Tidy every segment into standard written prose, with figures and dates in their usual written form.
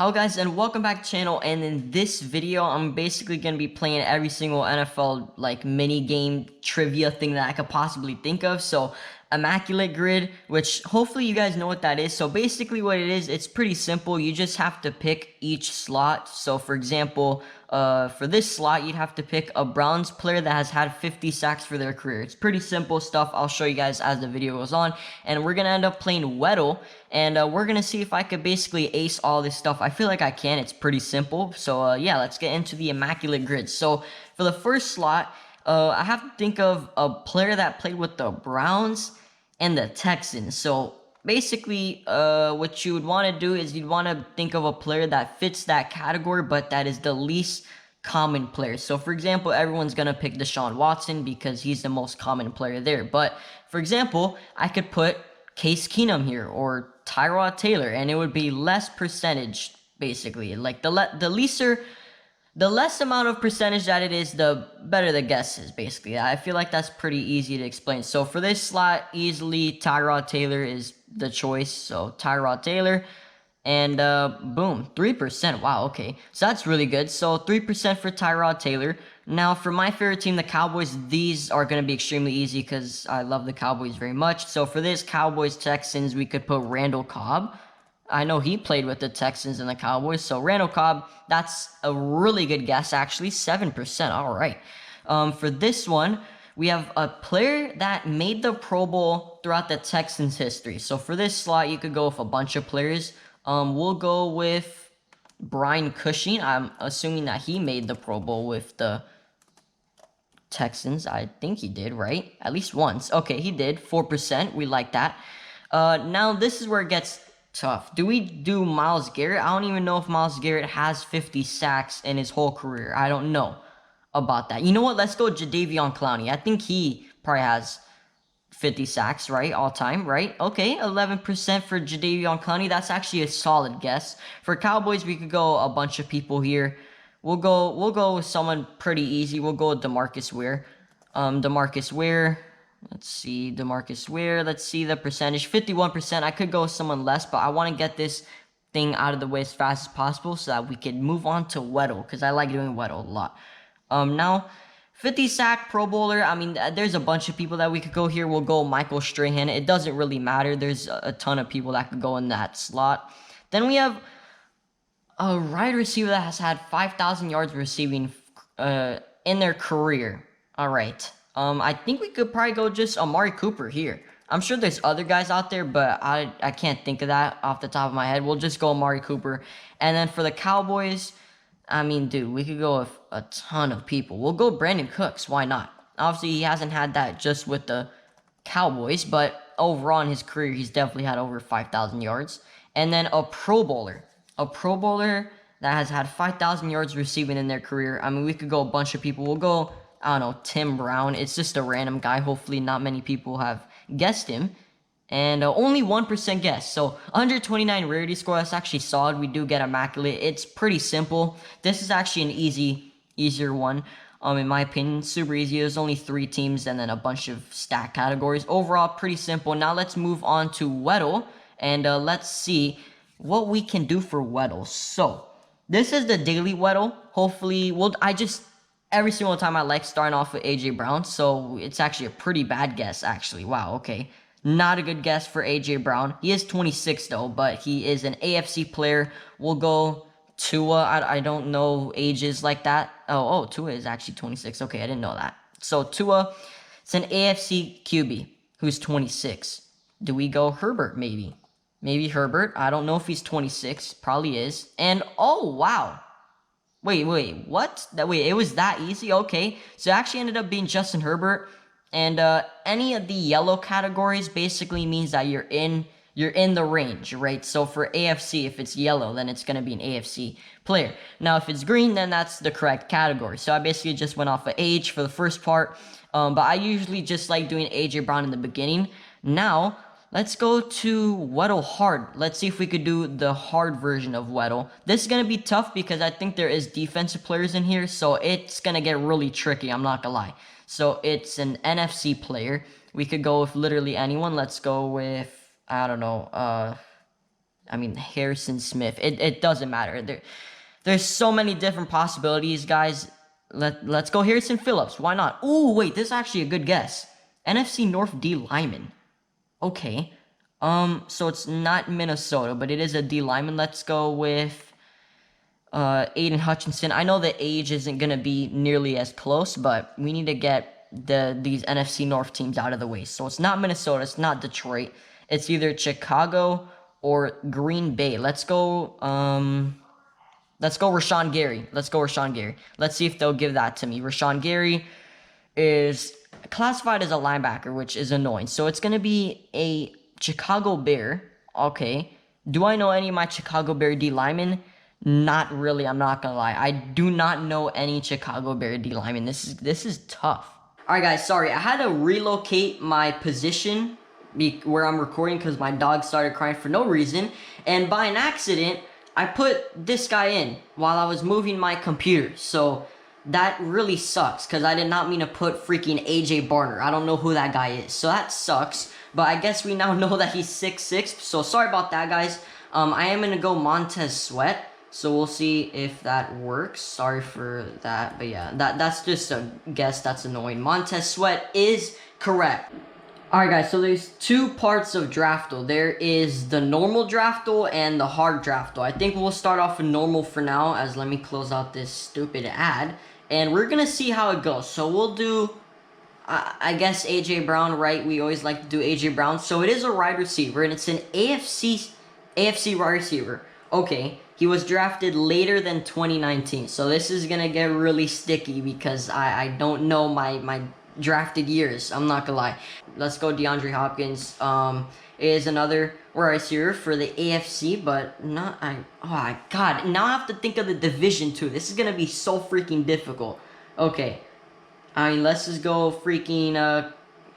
Hello guys and welcome back to the channel, and in this video I'm basically going to be playing every single NFL like mini game trivia thing that I could possibly think of. So Immaculate grid, which hopefully you guys know what that is. So basically what it is, it's pretty simple. You just have to pick each slot. So for example, for this slot you'd have to pick a Browns player that has had 50 sacks for their career. It's pretty simple stuff. I'll show you guys as the video goes on, and we're gonna end up playing Weddle, and we're gonna see if I could basically ace all this stuff. I feel like I can. It's pretty simple. So yeah, let's get into the Immaculate grid. So for the first slot, I have to think of a player that played with the Browns and the Texans. So basically, what you would want to do is you'd want to think of a player that fits that category, but that is the least common player. So for example, everyone's gonna pick Deshaun Watson because he's the most common player there. But for example, I could put Case Keenum here or Tyrod Taylor, and it would be less percentage basically. Like the less amount of percentage that it is, the better the guess is, basically. I feel like that's pretty easy to explain. So for this slot, easily Tyrod Taylor is the choice. So Tyrod Taylor, and boom, 3%. Wow, okay. So that's really good. So 3% for Tyrod Taylor. Now for my favorite team, the Cowboys, these are going to be extremely easy because I love the Cowboys very much. So for this Cowboys-Texans, we could put Randall Cobb. I know he played with the Texans and the Cowboys. So Randall Cobb, that's a really good guess, actually. 7%. All right. For this one, we have a player that made the Pro Bowl throughout the Texans' history. So for this slot, you could go with a bunch of players. We'll go with Brian Cushing. I'm assuming that he made the Pro Bowl with the Texans. I think he did, right? At least once. Okay, he did. 4%. We like that. Now, this is where it gets tough. Do we do Myles Garrett? I don't even know if Myles Garrett has 50 sacks in his whole career. I don't know about that. You know what? Let's go Jadeveon Clowney. I think he probably has 50 sacks, right? All time, right? Okay, 11% for Jadeveon Clowney. That's actually a solid guess. For Cowboys, we could go a bunch of people here. We'll go with someone pretty easy. We'll go with DeMarcus Ware. DeMarcus Ware. Let's see, DeMarcus Ware. Let's see the percentage. 51%. I could go with someone less, but I want to get this thing out of the way as fast as possible so that we can move on to Weddle, because I like doing Weddle a lot. Now, 50 sack Pro Bowler. I mean, there's a bunch of people that we could go here. We'll go Michael Strahan. It doesn't really matter. There's a ton of people that could go in that slot. Then we have a wide receiver that has had 5,000 yards receiving in their career. All right. I think we could probably go just Amari Cooper here. I'm sure there's other guys out there, but I can't think of that off the top of my head. We'll just go Amari Cooper. And then for the Cowboys, I mean, dude, we could go with a ton of people. We'll go Brandon Cooks. Why not? Obviously, he hasn't had that just with the Cowboys, but overall in his career, he's definitely had over 5,000 yards. And then a Pro Bowler. A Pro Bowler that has had 5,000 yards receiving in their career. I mean, we could go a bunch of people. We'll go, I don't know, Tim Brown. It's just a random guy. Hopefully not many people have guessed him. And only 1% guess. So 129 rarity score. That's actually solid. We do get Immaculate. It's pretty simple. This is actually an easier one. In my opinion, super easy. There's only 3 teams and then a bunch of stat categories. Overall, pretty simple. Now let's move on to Weddle, and let's see what we can do for Weddle. So this is the daily Weddle. Hopefully, every single time I like starting off with AJ Brown, so it's actually a pretty bad guess, actually. Wow, okay. Not a good guess for AJ Brown. He is 26 though, but he is an AFC player. We'll go Tua. I don't know ages like that. Oh, Tua is actually 26. Okay, I didn't know that. So Tua, it's an AFC QB who's 26. Do we go Herbert maybe? Maybe Herbert. I don't know if he's 26. Probably is. And oh, wow. Wait, what? Wait, it was that easy? Okay. So it actually ended up being Justin Herbert. And any of the yellow categories basically means that you're in the range, right? So for AFC, if it's yellow, then it's going to be an AFC player. Now, if it's green, then that's the correct category. So I basically just went off of age for the first part. But I usually just like doing AJ Brown in the beginning. Now, let's go to Weddle Hard. Let's see if we could do the hard version of Weddle. This is going to be tough because I think there is defensive players in here, so it's going to get really tricky, I'm not going to lie. So it's an NFC player. We could go with literally anyone. Let's go with, I don't know, I mean, Harrison Smith. It doesn't matter. There's so many different possibilities, guys. Let's go Harrison Phillips. Why not? Oh, wait, this is actually a good guess. NFC North D lineman. Okay. So it's not Minnesota, but it is a D lineman. Let's go with Aiden Hutchinson. I know the age isn't gonna be nearly as close, but we need to get these NFC North teams out of the way. So it's not Minnesota, it's not Detroit. It's either Chicago or Green Bay. Let's go Rashawn Gary. Let's see if they'll give that to me. Rashawn Gary is classified as a linebacker, which is annoying. So it's going to be a Chicago Bear. Okay. Do I know any of my Chicago Bear D linemen? Not really. I'm not going to lie. I do not know any Chicago Bear D linemen. This is tough. All right, guys. Sorry. I had to relocate my position where I'm recording because my dog started crying for no reason. And by an accident, I put this guy in while I was moving my computer. So that really sucks because I did not mean to put freaking AJ Barner. I don't know who that guy is. So that sucks. But I guess we now know that he's 6'6". So sorry about that, guys. I am going to go Montez Sweat. So we'll see if that works. Sorry for that. But yeah, that's just a guess. That's annoying. Montez Sweat is correct. Alright, guys, so there's two parts of Draftle. There is the normal Draftle and the hard Draftle. I think we'll start off with normal for now, as let me close out this stupid ad. And we're going to see how it goes. So we'll do, I guess, A.J. Brown, right? We always like to do A.J. Brown. So it is a wide receiver, and it's an AFC wide receiver. Okay, he was drafted later than 2019. So this is going to get really sticky because I don't know my drafted years. I'm not gonna lie. Let's go DeAndre Hopkins. Is another wide receiver for the AFC, but not oh my god. Now I have to think of the division too. This is gonna be so freaking difficult. Okay. I mean, let's just go freaking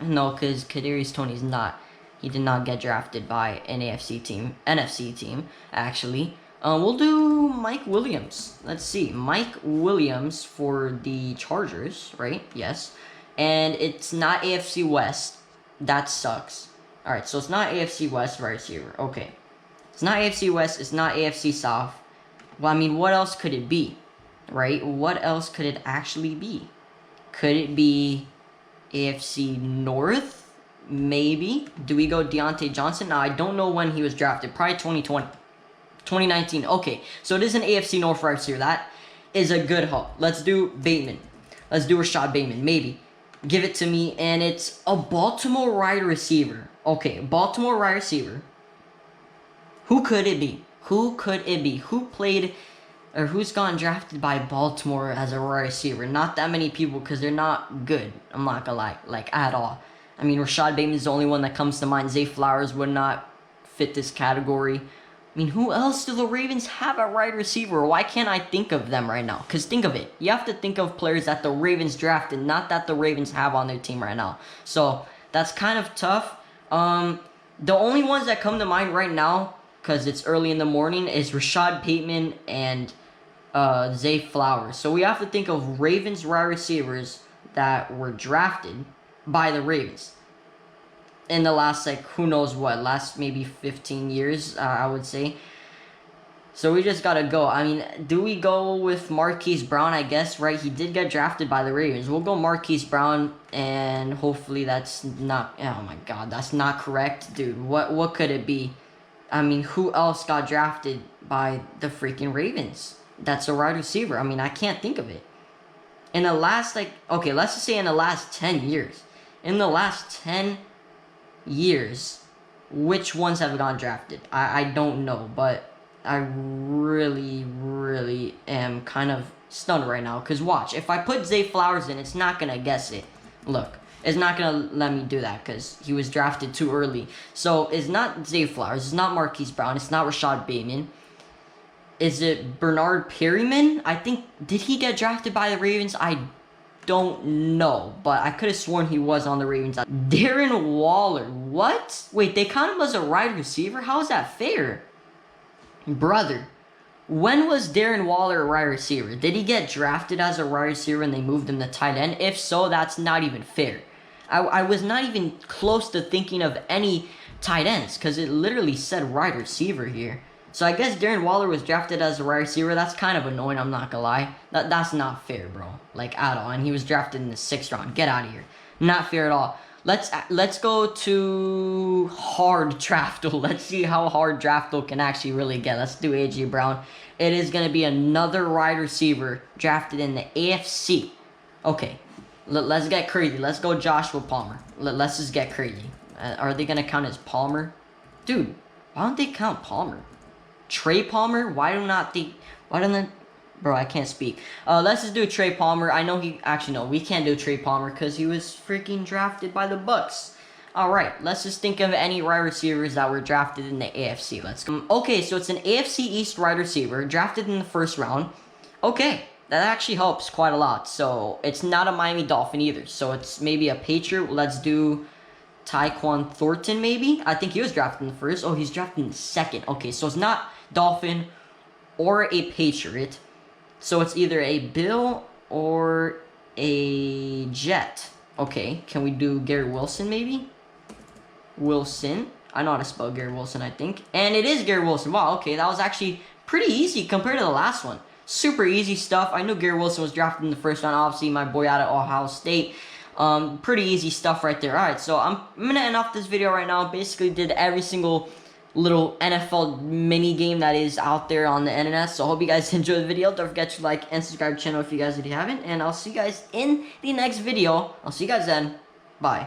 no, because Kadarius Toney's not. He did not get drafted by an NFC team, actually. We'll do Mike Williams. Let's see. Mike Williams for the Chargers, right? Yes. And it's not AFC West. That sucks. Alright, so it's not AFC West wide receiver. Okay. It's not AFC West. It's not AFC South. Well, I mean, what else could it be? Right? What else could it actually be? Could it be AFC North? Maybe. Do we go Deontay Johnson? Now, I don't know when he was drafted. Probably 2020. 2019. Okay, so it is an AFC North wide receiver. That is a good hope. Let's do Bateman. Let's do Rashad Bateman. Maybe. Give it to me, and it's a Baltimore wide receiver. Okay, Baltimore wide receiver. Who could it be? Who could it be? Who played, or who's gotten drafted by Baltimore as a wide receiver? Not that many people, because they're not good. I'm not gonna lie, like, at all. I mean, Rashad Bateman is the only one that comes to mind. Zay Flowers would not fit this category. I mean, who else do the Ravens have at wide receiver? Why can't I think of them right now? Because think of it. You have to think of players that the Ravens drafted, not that the Ravens have on their team right now. So, that's kind of tough. The only ones that come to mind right now, because it's early in the morning, is Rashad Bateman and Zay Flowers. So, we have to think of Ravens wide receivers that were drafted by the Ravens in the last, like, who knows what, last maybe 15 years, I would say. So we just gotta go. I mean, do we go with Marquise Brown, I guess, right? He did get drafted by the Ravens. We'll go Marquise Brown, and hopefully that's not, oh my god, that's not correct. Dude, what could it be? I mean, who else got drafted by the freaking Ravens? That's a wide receiver. I mean, I can't think of it. In the last, like, okay, let's just say in the last 10 years. In the last 10 years, which ones have gone drafted? I don't know, but I really am kind of stunned right now. Because watch, if I put Zay Flowers in, it's not going to guess it. Look, it's not going to let me do that because he was drafted too early. So it's not Zay Flowers, it's not Marquise Brown, it's not Rashad Bateman. Is it Bernard Perryman? I think, did he get drafted by the Ravens? I don't know, but I could have sworn he was on the Ravens. Darren Waller, what? Wait, they count him as a wide receiver? How is that fair? Brother, when was Darren Waller a wide receiver? Did he get drafted as a wide receiver and they moved him to tight end? If so, that's not even fair. I was not even close to thinking of any tight ends because it literally said wide receiver here. So I guess Darren Waller was drafted as a wide receiver. That's kind of annoying, I'm not gonna lie. That's not fair, bro. Like, at all. And he was drafted in the 6th round. Get out of here. Not fair at all. Let's go to hard Draftle. Let's see how hard Draftle can actually really get. Let's do A.J. Brown. It is going to be another wide receiver drafted in the AFC. Okay, let's get crazy. Let's go Joshua Palmer. Let's just get crazy. Are they going to count as Palmer? Dude, why don't they count Palmer? Trey Palmer? Why don't they... Bro, I can't speak. Let's just do Trey Palmer. I know he... Actually, no, we can't do Trey Palmer because he was freaking drafted by the Bucks. Alright, let's just think of any wide receivers that were drafted in the AFC. Let's go. Okay, so it's an AFC East wide receiver drafted in the 1st round. Okay, that actually helps quite a lot. So, it's not a Miami Dolphin either. So, it's maybe a Patriot. Let's do Tyquan Thornton, maybe? I think he was drafted in the 1st. Oh, he's drafted in the 2nd. Okay, so it's not Dolphin or a Patriot. So it's either a Bill or a Jet. Okay, can we do Garrett Wilson maybe? Wilson. I know how to spell Garrett Wilson, I think. And it is Garrett Wilson. Wow, okay, that was actually pretty easy compared to the last one. Super easy stuff. I knew Garrett Wilson was drafted in the 1st round. Obviously, my boy out of Ohio State. Pretty easy stuff right there. Alright, so I'm going to end off this video right now. Basically did every single little NFL mini game that is out there on the internet. So I hope you guys enjoyed the video. Don't forget to like and subscribe to the channel if you guys already haven't. And I'll see you guys in the next video. I'll see you guys then. Bye.